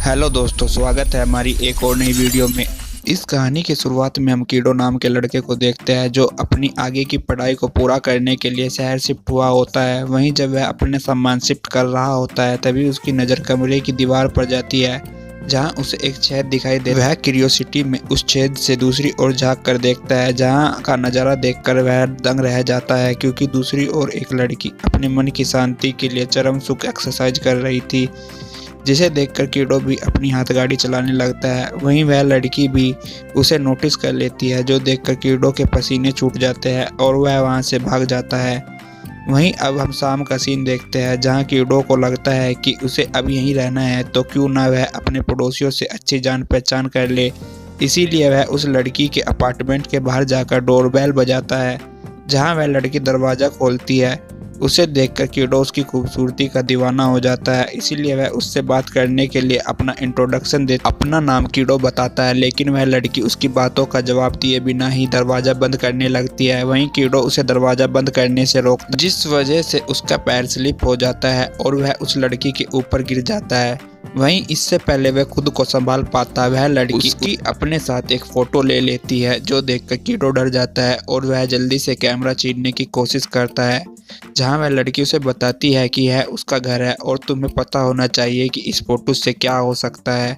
Hello दोस्तों, स्वागत है हमारी एक और नई वीडियो में। इस कहानी की शुरुआत में हम कीडो नाम के लड़के को देखते हैं जो अपनी आगे की पढ़ाई को पूरा करने के लिए शहर शिफ्ट हुआ होता है। वहीं जब वह अपने सामान शिफ्ट कर रहा होता है तभी उसकी नज़र कमरे की दीवार पर जाती है जहां उसे एक छेद दिखाई दे। वह क्यूरियोसिटी में उस छेद से दूसरी ओर झांक कर देखता है जहां का नज़ारा देखकर वह दंग रह जाता है, क्योंकि दूसरी ओर एक लड़की अपने मन की शांति के लिए चरम सुख एक्सरसाइज कर रही थी, जिसे देखकर कीडो भी अपनी हाथगाड़ी चलाने लगता है। वहीं वह लड़की भी उसे नोटिस कर लेती है, जो देखकर कीडो के पसीने छूट जाते हैं और वह वहां से भाग जाता है। वहीं अब हम शाम का सीन देखते हैं जहां कीडो को लगता है कि उसे अब यहीं रहना है, तो क्यों ना वह अपने पड़ोसियों से अच्छी जान पहचान कर ले। इसीलिए वह उस लड़की के अपार्टमेंट के बाहर जाकर डोरबेल बजाता है। जहां वह लड़की दरवाज़ा खोलती है, उसे देखकर कीडो उसकी खूबसूरती का दीवाना हो जाता है। इसीलिए वह उससे बात करने के लिए अपना इंट्रोडक्शन दे अपना नाम कीडो बताता है, लेकिन वह लड़की उसकी बातों का जवाब दिए बिना ही दरवाज़ा बंद करने लगती है। वहीं कीडो उसे दरवाज़ा बंद करने से रोकता है, जिस वजह से उसका पैर स्लिप हो जाता है और वह उस लड़की के ऊपर गिर जाता है। वहीं इससे पहले वह खुद को संभाल पाता, वह लड़की उसकी अपने साथ एक फ़ोटो ले लेती है, जो देखकर कीडो डर जाता है और वह जल्दी से कैमरा छीनने की कोशिश करता है। जहां वह लड़की उसे बताती है कि यह उसका घर है और तुम्हें पता होना चाहिए कि इस फोटो से क्या हो सकता है।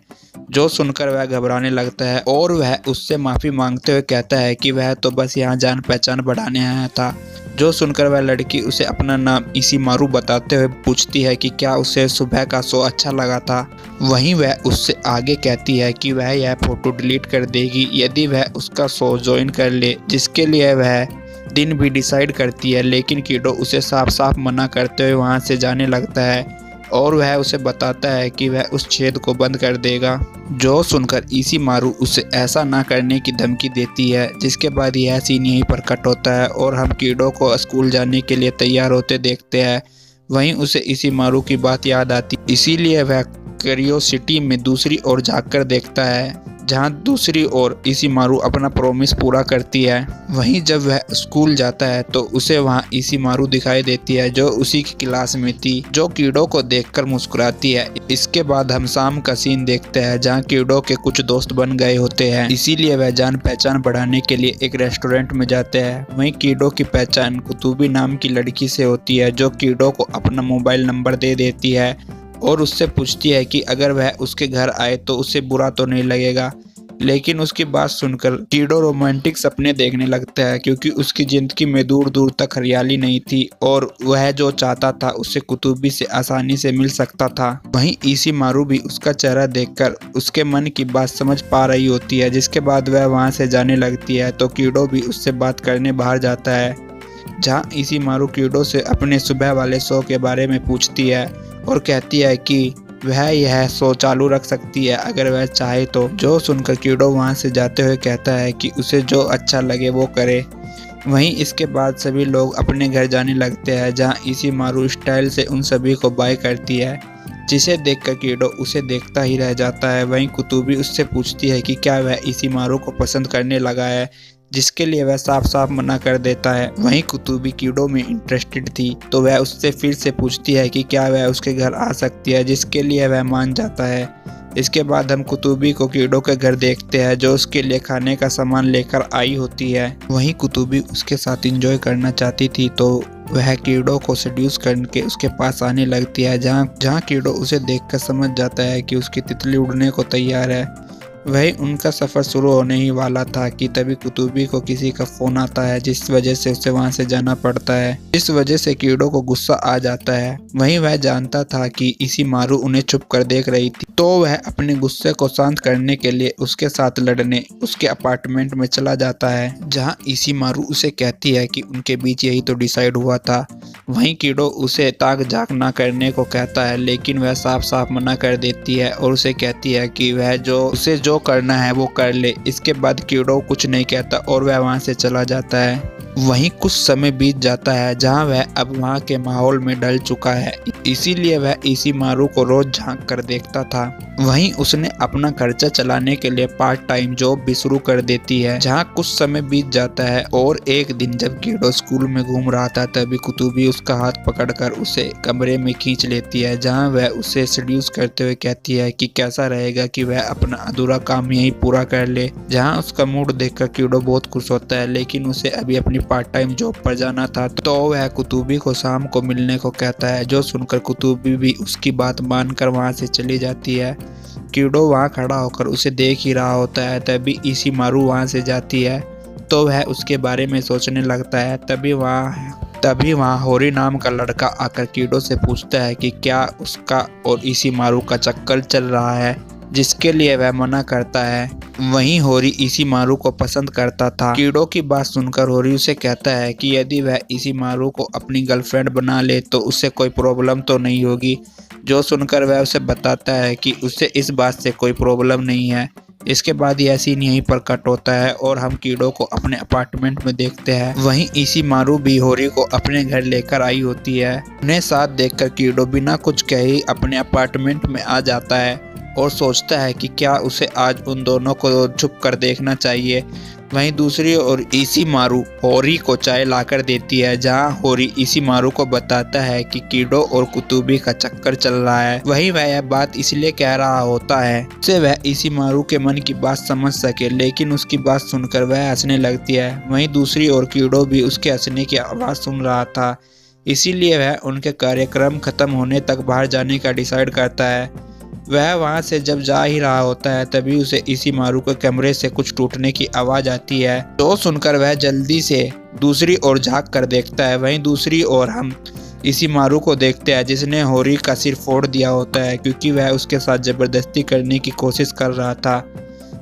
जो सुनकर वह घबराने लगता है और वह उससे माफ़ी मांगते हुए कहता है कि वह तो बस यहाँ जान पहचान बढ़ाने आया था। जो सुनकर वह लड़की उसे अपना नाम इशिमारू बताते हुए पूछती है कि क्या उसे सुबह का शो अच्छा लगा था। वहीं वह उससे आगे कहती है कि वह यह फोटो डिलीट कर देगी यदि वह उसका शो ज्वाइन कर ले, जिसके लिए वह दिन भी डिसाइड करती है। लेकिन कीडो उसे साफ साफ मना करते हुए वहां से जाने लगता है और वह उसे बताता है कि वह उस छेद को बंद कर देगा। जो सुनकर इशिमारू उसे ऐसा ना करने की धमकी देती है, जिसके बाद यह सीन यहीं पर कट होता है और हम कीडो को स्कूल जाने के लिए तैयार होते देखते हैं। वहीं उसे इशिमारू की बात याद आती, इसीलिए वह क्यूरियोसिटी में दूसरी ओर झाँक कर देखता है जहां दूसरी ओर इशिमारू अपना प्रॉमिस पूरा करती है। वहीं जब वह स्कूल जाता है तो उसे वहां इशिमारू दिखाई देती है, जो उसी की क्लास में थी, जो कीडो को देखकर मुस्कुराती है। इसके बाद हम शाम का सीन देखते हैं जहां कीडो के कुछ दोस्त बन गए होते हैं, इसीलिए वह जान पहचान बढ़ाने के लिए एक रेस्टोरेंट में जाते हैं। वहीं कीडो की पहचान कुतुबी नाम की लड़की से होती है, जो कीडो को अपना मोबाइल नंबर दे देती है और उससे पूछती है कि अगर वह उसके घर आए तो उसे बुरा तो नहीं लगेगा। लेकिन उसकी बात सुनकर कीडो रोमांटिक सपने देखने लगता है, क्योंकि उसकी जिंदगी में दूर दूर तक हरियाली नहीं थी और वह जो चाहता था उसे कुतुबी से आसानी से मिल सकता था। वहीं इशिमारू भी उसका चेहरा देखकर उसके मन की बात समझ पा रही होती है, जिसके बाद वह वहां से जाने लगती है। तो कीडो भी उससे बात करने बाहर जाता है, जहां इशिमारू कीडो से अपने सुबह वाले शो के बारे में पूछती है और कहती है कि वह यह शो चालू रख सकती है अगर वह चाहे तो। जो सुनकर कीडो वहां से जाते हुए कहता है कि उसे जो अच्छा लगे वो करे। वहीं इसके बाद सभी लोग अपने घर जाने लगते हैं, जहां इशिमारू स्टाइल से उन सभी को बाय करती है, जिसे देखकर कीडो उसे देखता ही रह जाता है। वहीं कुतुबी उससे पूछती है कि क्या वह इशिमारू को पसंद करने लगा है, जिसके लिए वह साफ साफ मना कर देता है। वहीं कुतुबी कीडो में इंटरेस्टेड थी, तो वह उससे फिर से पूछती है कि क्या वह उसके घर आ सकती है, जिसके लिए वह मान जाता है। इसके बाद हम कुतुबी को कीडो के घर देखते हैं, जो उसके लिए खाने का सामान लेकर आई होती है। वहीं कुतुबी उसके साथ एंजॉय करना चाहती थी, तो वह कीडो को सेड्यूस करके उसके पास आने लगती है, जहां कीडो उसे देखकर समझ जाता है कि उसकी तितली उड़ने को तैयार है। वही उनका सफ़र शुरू होने ही वाला था कि तभी कुतुबी को किसी का फ़ोन आता है, जिस वजह से उसे वहां से जाना पड़ता है। इस वजह से कीडो को गुस्सा आ जाता है। वहीं वह जानता था कि इशिमारू उन्हें छुप कर देख रही थी, तो वह अपने गुस्से को शांत करने के लिए उसके साथ लड़ने उसके अपार्टमेंट में चला जाता है, जहां इशिमारू उसे कहती है कि उनके बीच यही तो डिसाइड हुआ था। वहीं कीडो उसे ताक झाक ना करने को कहता है, लेकिन वह साफ साफ मना कर देती है और उसे कहती है कि वह जो करना है वो कर ले। इसके बाद कीडो कुछ नहीं कहता और वह वहां से चला जाता है। वहीं कुछ समय बीत जाता है जहां वह अब वहां के माहौल में ढल चुका है, इसीलिए वह इशिमारू को रोज झांक कर देखता था। वहीं उसने अपना खर्चा चलाने के लिए पार्ट टाइम जॉब भी शुरू कर देती है। जहां कुछ समय बीत जाता है और एक दिन जब कीड़ो स्कूल में घूम रहा था तभी कुतुबी उसका हाथ पकड़कर उसे कमरे में खींच लेती है, जहां वह उसे सेड्यूस करते हुए कहती है कि कैसा रहेगा कि वह अपना अधूरा काम यहीं पूरा कर ले। जहां उसका मूड देखकर कीड़ो बहुत खुश होता है, लेकिन उसे अभी अपनी पार्ट टाइम जॉब पर जाना था, तो वह कुतुबी को शाम को मिलने को कहता है। जो सुनकर कुतुबी भी उसकी बात मानकर वहां से चली जाती है। कीड़ो वहां खड़ा होकर उसे देख ही रहा होता है, तभी इशिमारू वहां से जाती है तो वह उसके बारे में सोचने लगता है। तभी वहाँ होरी नाम का लड़का आकर कीड़ो से पूछता है कि क्या उसका और इशिमारू का चक्कर चल रहा है, जिसके लिए वह मना करता है। वहीं होरी इशिमारू को पसंद करता था। कीड़ो की बात सुनकर होरी उसे कहता है कि यदि वह इशिमारू को अपनी गर्लफ्रेंड बना ले तो उससे कोई प्रॉब्लम तो नहीं होगी। जो सुनकर वह उसे बताता है कि उसे इस बात से कोई प्रॉब्लम नहीं है। इसके बाद यह सीन यहीं पर कट होता है और हम कीड़ो को अपने अपार्टमेंट में देखते हैं। वहीं इशिमारू भी होरी को अपने घर लेकर आई होती है। उन्हें साथ देखकर कीड़ो बिना कुछ कहे अपने अपार्टमेंट में आ जाता है और सोचता है कि क्या उसे आज उन दोनों को छुप कर देखना चाहिए। वहीं दूसरी ओर इशिमारू होरी को चाय लाकर देती है, जहां होरी इशिमारू को बताता है कि कीड़ो और कुतुबी का चक्कर चल रहा है। वहीं वह यह बात इसलिए कह रहा होता है जिससे वह इशिमारू के मन की बात समझ सके, लेकिन उसकी बात सुनकर वह हंसने लगती है। वहीं दूसरी ओर कीड़ो भी उसके हंसने की आवाज़ सुन रहा था, इसीलिए वह उनके कार्यक्रम खत्म होने तक बाहर जाने का डिसाइड करता है। वह वहां से जब जा ही रहा होता है तभी उसे इशिमारू के कमरे से कुछ टूटने की आवाज आती है, जो सुनकर वह जल्दी से दूसरी ओर झांक कर देखता है। वहीं दूसरी ओर हम इशिमारू को देखते हैं जिसने होरी का सिर फोड़ दिया होता है, क्योंकि वह उसके साथ जबरदस्ती करने की कोशिश कर रहा था।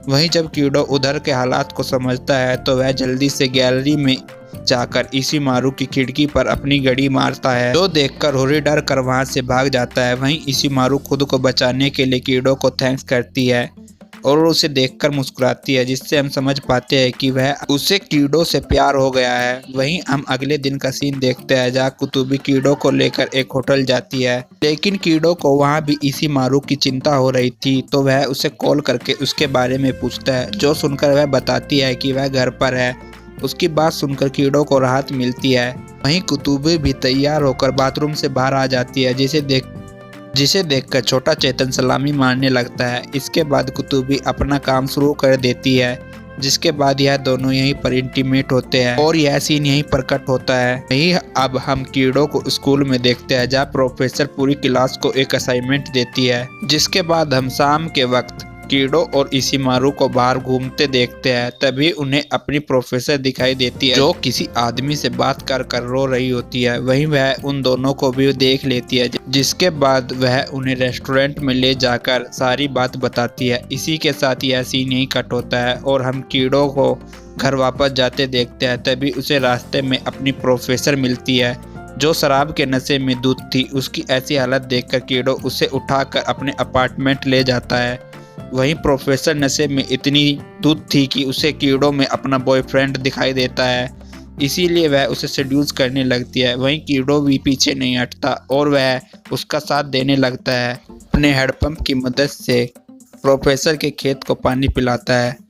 वहीं जब कीड़ो उधर के हालात को समझता है तो वह जल्दी से गैलरी में जाकर इशिमारू की खिड़की पर अपनी घड़ी मारता है, जो देखकर होरी डर कर वहां से भाग जाता है। वहीं इशिमारू खुद को बचाने के लिए कीड़ो को थैंक्स करती है और उसे देखकर मुस्कुराती है, जिससे हम समझ पाते हैं कि वह उसे कीड़ो से प्यार हो गया है। वहीं हम अगले दिन का सीन देखते हैं जहाँ कुतुबी कीड़ो को लेकर एक होटल जाती है, लेकिन कीड़ो को वहाँ भी इशिमारू की चिंता हो रही थी, तो वह उसे कॉल करके उसके बारे में पूछता है। जो सुनकर वह बताती है कि वह घर पर है। उसकी बात सुनकर कीड़ो को राहत मिलती है। वहीं कुतुबी भी तैयार होकर बाथरूम से बाहर आ जाती है, जिसे देखकर छोटा चेतन सलामी मारने लगता है। इसके बाद कुतुबी अपना काम शुरू कर देती है, जिसके बाद यह दोनों यहीं पर इंटीमेट होते हैं और यह सीन यहीं पर कट होता है। वहीं अब हम कीड़ो को स्कूल में देखते हैं जहाँ प्रोफेसर पूरी क्लास को एक असाइनमेंट देती है। जिसके बाद हम शाम के वक्त कीड़ो और इशिमारू को बाहर घूमते देखते हैं। तभी उन्हें अपनी प्रोफेसर दिखाई देती है, जो किसी आदमी से बात कर कर रो रही होती है। वहीं वह उन दोनों को भी देख लेती है, जिसके बाद वह उन्हें रेस्टोरेंट में ले जाकर सारी बात बताती है। इसी के साथ यह सीन यहीं कट होता है और हम कीड़ो को घर वापस जाते देखते हैं। तभी उसे रास्ते में अपनी प्रोफेसर मिलती है, जो शराब के नशे में धुत थी। उसकी ऐसी हालत देखकर कीड़ो उसे उठाकर अपने अपार्टमेंट ले जाता है। वहीं प्रोफेसर नशे में इतनी धुत थी कि उसे कीड़ो में अपना बॉयफ्रेंड दिखाई देता है, इसीलिए वह उसे सेड्यूस करने लगती है। वहीं कीड़ो भी पीछे नहीं हटता और वह उसका साथ देने लगता है। अपने हैंडपंप की मदद से प्रोफेसर के खेत को पानी पिलाता है।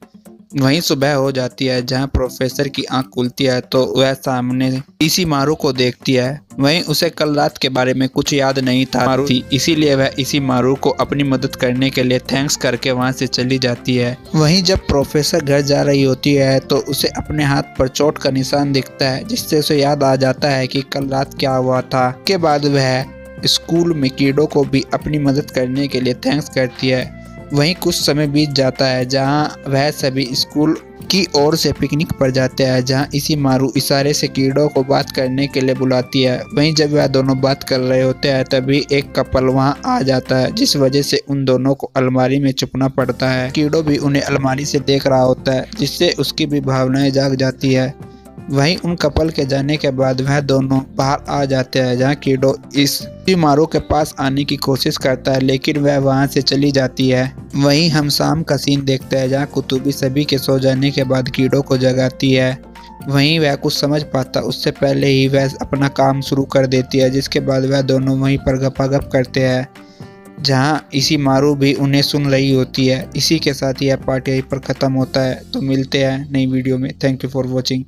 वहीं सुबह हो जाती है जहां प्रोफेसर की आंख खुलती है तो वह सामने इशिमारू को देखती है। वहीं उसे कल रात के बारे में कुछ याद नहीं था, इसीलिए वह इशिमारू को अपनी मदद करने के लिए थैंक्स करके वहां से चली जाती है। वहीं जब प्रोफेसर घर जा रही होती है तो उसे अपने हाथ पर चोट का निशान दिखता है, जिससे उसे याद आ जाता है कि कल रात क्या हुआ था। के बाद वह स्कूल में कीड़ो को भी अपनी मदद करने के लिए थैंक्स करती है। वहीं कुछ समय बीत जाता है जहां वह सभी स्कूल की ओर से पिकनिक पर जाते हैं, जहां इशिमारू इशारे से कीड़ो को बात करने के लिए बुलाती है। वहीं जब वह दोनों बात कर रहे होते हैं तभी एक कपल वहां आ जाता है, जिस वजह से उन दोनों को अलमारी में छुपना पड़ता है। कीड़ो भी उन्हें अलमारी से देख रहा होता है, जिससे उसकी भी भावनाएं जाग जाती है। वहीं उन कपल के जाने के बाद वह दोनों बाहर आ जाते हैं, जहां कीड़ो इशिमारू के पास आने की कोशिश करता है, लेकिन वह वहां से चली जाती है। वहीं हम शाम का सीन देखते हैं जहां कुतुबी सभी के सो जाने के बाद कीड़ो को जगाती है। वहीं वह कुछ समझ पाता उससे पहले ही वह अपना काम शुरू कर देती है, जिसके बाद वह दोनों वहीं पर गपागप करते हैं, जहां इसी मारू भी उन्हें सुन रही होती है। इसी के साथ यह पार्ट यहीं पर ख़त्म होता है। तो मिलते हैं नई वीडियो में। Thank you for watching.